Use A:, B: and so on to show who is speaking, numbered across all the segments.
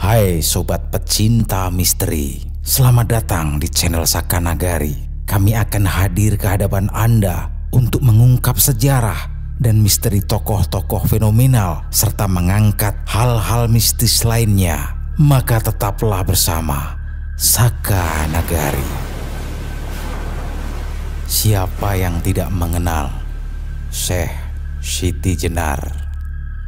A: Hai sobat pecinta misteri, selamat datang di channel Saka Nagari. Kami akan hadir ke hadapan Anda untuk mengungkap sejarah dan misteri tokoh-tokoh fenomenal serta mengangkat hal-hal mistis lainnya. Maka tetaplah bersama Saka Nagari. Siapa yang tidak mengenal Syekh Siti Jenar?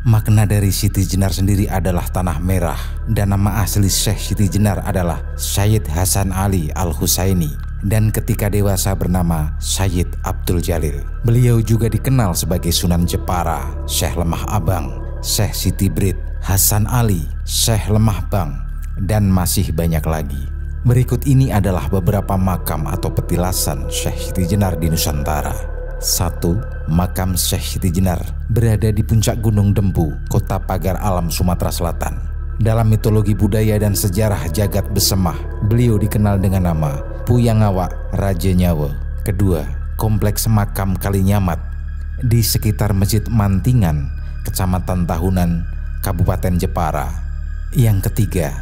A: Makna dari Siti Jenar sendiri adalah tanah merah, dan nama asli Syekh Siti Jenar adalah Syed Hasan Ali Al-Husaini, dan ketika dewasa bernama Syed Abdul Jalil. Beliau juga dikenal sebagai Sunan Jepara, Syekh Lemah Abang, Syekh Siti Brit, Hasan Ali, Syekh Lemah Bang, dan masih banyak lagi. Berikut ini adalah beberapa makam atau petilasan Syekh Siti Jenar di Nusantara. 1. Makam Syekh Siti Jenar berada di puncak Gunung Dempu, Kota Pagar Alam, Sumatera Selatan. Dalam mitologi budaya dan sejarah jagat besemah, beliau dikenal dengan nama Puyangawak Raja Nyawa. Kedua, Kompleks Makam Kalinyamat di sekitar Masjid Mantingan, Kecamatan Tahunan, Kabupaten Jepara. Yang ketiga,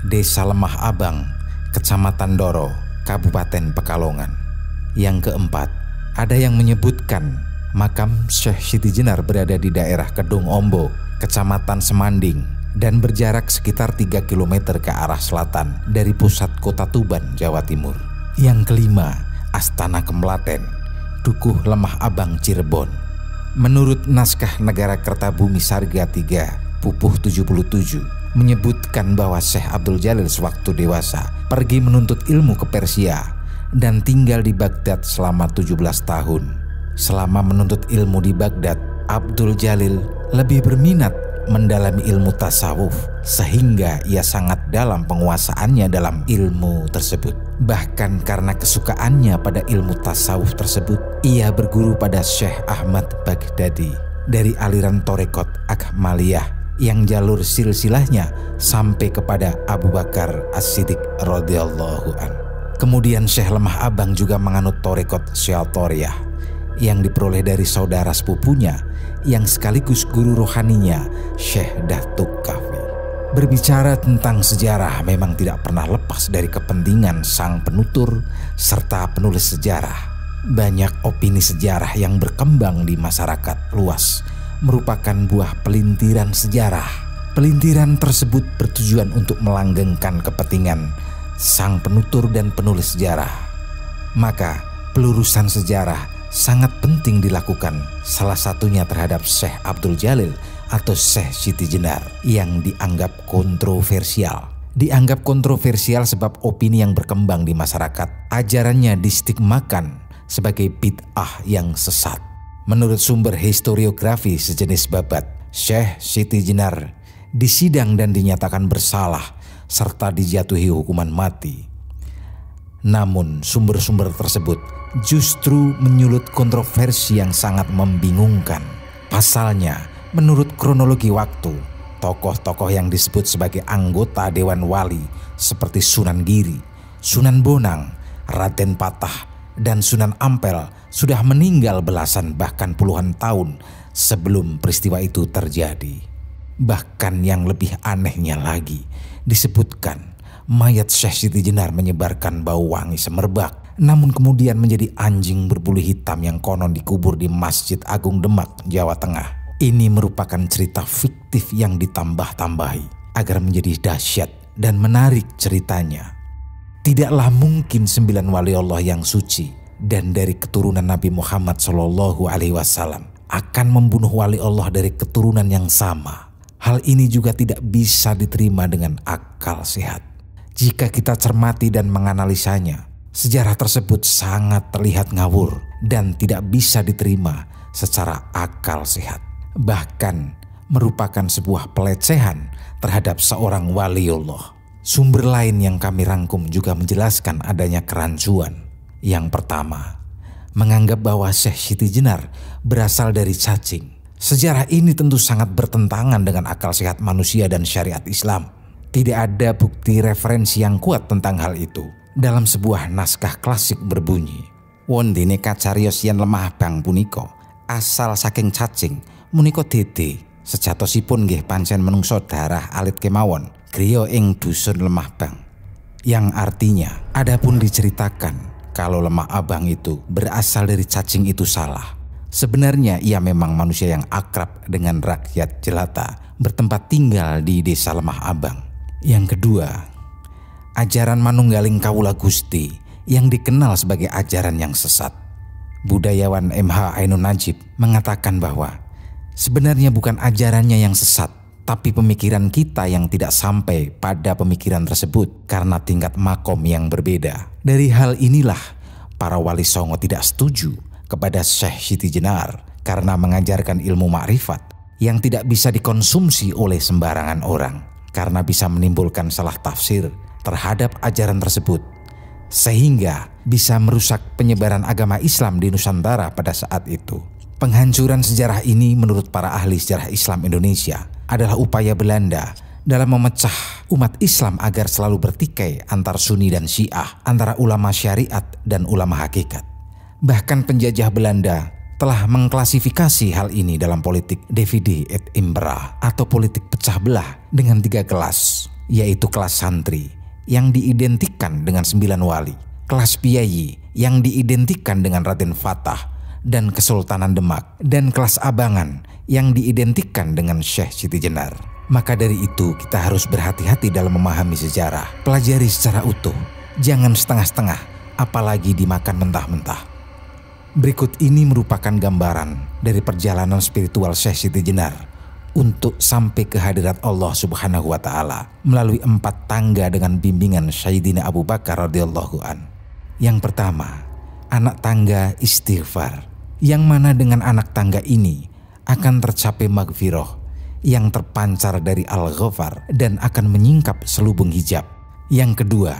A: Desa Lemah Abang, Kecamatan Doro, Kabupaten Pekalongan. Yang keempat, ada yang menyebutkan makam Syekh Siti Jenar berada di daerah Kedung Ombo, Kecamatan Semanding, dan berjarak sekitar 3 km ke arah selatan dari pusat kota Tuban, Jawa Timur. Yang kelima, Astana Kemlaten, Dukuh Lemah Abang, Cirebon. Menurut naskah Negara Kertabumi Sarga 3, Pupuh 77, menyebutkan bahwa Syekh Abdul Jalil sewaktu dewasa pergi menuntut ilmu ke Persia dan tinggal di Baghdad selama 17 tahun. Selama menuntut ilmu di Baghdad, Abdul Jalil lebih berminat mendalami ilmu tasawuf, sehingga ia sangat dalam penguasaannya dalam ilmu tersebut. Bahkan karena kesukaannya pada ilmu tasawuf tersebut, ia berguru pada Syekh Ahmad Baghdadi dari aliran Torekot Akmaliyah yang jalur silsilahnya sampai kepada Abu Bakar As-Siddiq radhiyallahu anhu. Kemudian Syekh Lemah Abang juga menganut Torekot Syatoriyah yang diperoleh dari saudara sepupunya yang sekaligus guru rohaninya, Syekh Datuk Kahfi. Berbicara tentang sejarah memang tidak pernah lepas dari kepentingan sang penutur serta penulis sejarah. Banyak opini sejarah yang berkembang di masyarakat luas merupakan buah pelintiran sejarah. Pelintiran tersebut bertujuan untuk melanggengkan kepentingan sang penutur dan penulis sejarah. Maka pelurusan sejarah sangat penting dilakukan, salah satunya terhadap Syekh Abdul Jalil atau Syekh Siti Jenar yang dianggap kontroversial. Dianggap kontroversial sebab opini yang berkembang di masyarakat, ajarannya distigmakan sebagai bid'ah yang sesat. Menurut sumber historiografi sejenis babat, Syekh Siti Jenar disidang dan dinyatakan bersalah serta dijatuhi hukuman mati. Namun sumber-sumber tersebut justru menyulut kontroversi yang sangat membingungkan. Pasalnya, menurut kronologi waktu, tokoh-tokoh yang disebut sebagai anggota Dewan Wali seperti Sunan Giri, Sunan Bonang, Raden Patah, dan Sunan Ampel sudah meninggal belasan bahkan puluhan tahun sebelum peristiwa itu terjadi. Bahkan yang lebih anehnya lagi, disebutkan mayat Syekh Siti Jenar menyebarkan bau wangi semerbak, namun kemudian menjadi anjing berbulu hitam yang konon dikubur di Masjid Agung Demak, Jawa Tengah. Ini merupakan cerita fiktif yang ditambah-tambahi agar menjadi dahsyat dan menarik ceritanya. Tidaklah mungkin 9 wali Allah yang suci dan dari keturunan Nabi Muhammad SAW akan membunuh wali Allah dari keturunan yang sama. Hal ini juga tidak bisa diterima dengan akal sehat. Jika kita cermati dan menganalisanya, sejarah tersebut sangat terlihat ngawur dan tidak bisa diterima secara akal sehat. Bahkan merupakan sebuah pelecehan terhadap seorang waliullah. Sumber lain yang kami rangkum juga menjelaskan adanya kerancuan. Yang pertama, menganggap bahwa Syekh Siti Jenar berasal dari cacing. Sejarah ini tentu sangat bertentangan dengan akal sehat manusia dan syariat Islam. Tidak ada bukti referensi yang kuat tentang hal itu. Dalam sebuah naskah klasik berbunyi, "Wondene kacarios yen lemah bang punika, asal saking cacing, menika dede, sejatosipun nggih pancen menungso darah alit kemawon, griya ing dusun Lemah Bang, yang artinya adapun diceritakan kalau Lemah Abang itu berasal dari cacing itu salah. Sebenarnya ia memang manusia yang akrab dengan rakyat jelata bertempat tinggal di desa Lemah Abang. Yang kedua, ajaran manunggaling Kawula Gusti yang dikenal sebagai ajaran yang sesat. Budayawan MH Ainun Najib mengatakan bahwa sebenarnya bukan ajarannya yang sesat, tapi pemikiran kita yang tidak sampai pada pemikiran tersebut karena tingkat makom yang berbeda. Dari hal inilah para wali songo tidak setuju kepada Syekh Siti Jenar karena mengajarkan ilmu makrifat yang tidak bisa dikonsumsi oleh sembarangan orang karena bisa menimbulkan salah tafsir terhadap ajaran tersebut, sehingga bisa merusak penyebaran agama Islam di Nusantara pada saat itu. Penghancuran sejarah ini menurut para ahli sejarah Islam Indonesia adalah upaya Belanda dalam memecah umat Islam agar selalu bertikai antar Sunni dan Syiah, antara ulama syariat dan ulama hakikat. Bahkan penjajah Belanda telah mengklasifikasi hal ini dalam politik divide et impera atau politik pecah belah dengan 3 kelas, yaitu kelas santri yang diidentikan dengan 9 wali, kelas piyayi yang diidentikan dengan Raden Fatah dan Kesultanan Demak, dan kelas abangan yang diidentikan dengan Syekh Siti Jenar. Maka dari itu kita harus berhati-hati dalam memahami sejarah, pelajari secara utuh, jangan setengah-setengah, apalagi dimakan mentah-mentah. Berikut ini merupakan gambaran dari perjalanan spiritual Syekh Siti Jenar untuk sampai ke hadirat Allah Subhanahu wa Ta'ala melalui 4 tangga dengan bimbingan Sayyidina Abu Bakar radhiyallahu an. Yang pertama, anak tangga istighfar, yang mana dengan anak tangga ini akan tercapai maghfirah yang terpancar dari Al-Ghafar dan akan menyingkap selubung hijab. Yang kedua,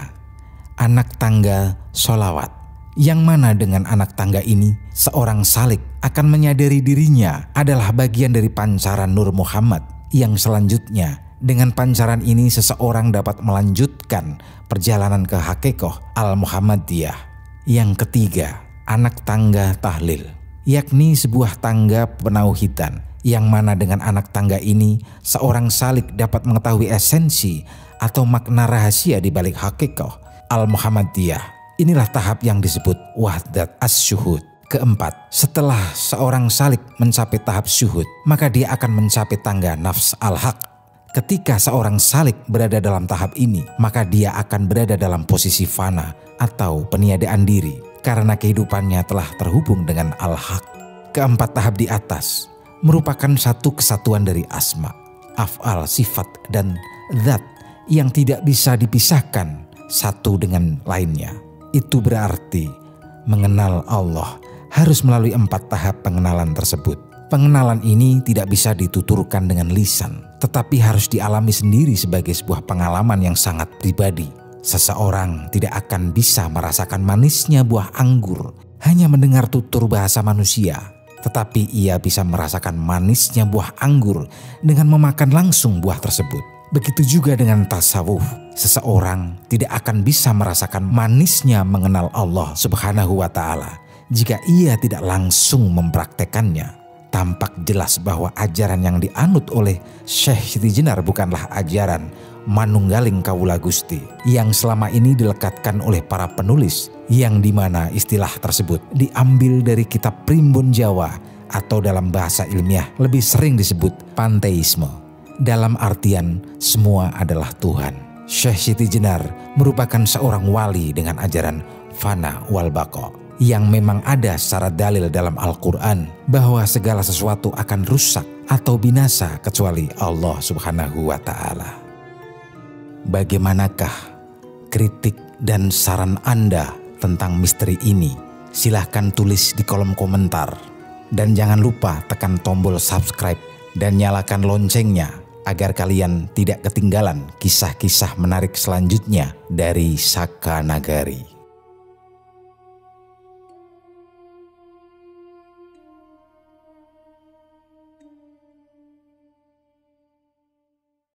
A: anak tangga sholawat, yang mana dengan anak tangga ini seorang salik akan menyadari dirinya adalah bagian dari pancaran Nur Muhammad, yang selanjutnya dengan pancaran ini seseorang dapat melanjutkan perjalanan ke Haqiqah Al-Muhammadiyah. Yang ketiga, anak tangga tahlil, yakni sebuah tangga penauhidan, yang mana dengan anak tangga ini seorang salik dapat mengetahui esensi atau makna rahasia di balik Haqiqah Al-Muhammadiyah. Inilah tahap yang disebut wahdat as-syuhud. Keempat, setelah seorang salik mencapai tahap syuhud, maka dia akan mencapai tangga nafs al-haq. Ketika seorang salik berada dalam tahap ini, maka dia akan berada dalam posisi fana atau peniadaan diri karena kehidupannya telah terhubung dengan al-haq. Keempat tahap di atas merupakan satu kesatuan dari asma, af'al, sifat, dan zat yang tidak bisa dipisahkan satu dengan lainnya. Itu berarti mengenal Allah harus melalui 4 tahap pengenalan tersebut. Pengenalan ini tidak bisa dituturkan dengan lisan, tetapi harus dialami sendiri sebagai sebuah pengalaman yang sangat pribadi. Seseorang tidak akan bisa merasakan manisnya buah anggur hanya mendengar tutur bahasa manusia, tetapi ia bisa merasakan manisnya buah anggur dengan memakan langsung buah tersebut. Begitu juga dengan tasawuf, seseorang tidak akan bisa merasakan manisnya mengenal Allah Subhanahu wa Ta'ala jika ia tidak langsung mempraktekannya. Tampak jelas bahwa ajaran yang dianut oleh Syekh Siti Jenar bukanlah ajaran manunggaling Kawula Gusti yang selama ini dilekatkan oleh para penulis, yang dimana istilah tersebut diambil dari kitab Primbon Jawa atau dalam bahasa ilmiah lebih sering disebut panteisme. Dalam artian semua adalah Tuhan. Syekh Siti Jenar merupakan seorang wali dengan ajaran fana wal baqa, yang memang ada secara dalil dalam Al-Quran bahwa segala sesuatu akan rusak atau binasa kecuali Allah Subhanahu wa Ta'ala. Bagaimanakah kritik dan saran Anda tentang misteri ini? Silahkan tulis di kolom komentar. Dan jangan lupa tekan tombol subscribe dan nyalakan loncengnya agar kalian tidak ketinggalan kisah-kisah menarik selanjutnya dari Saka Nagari.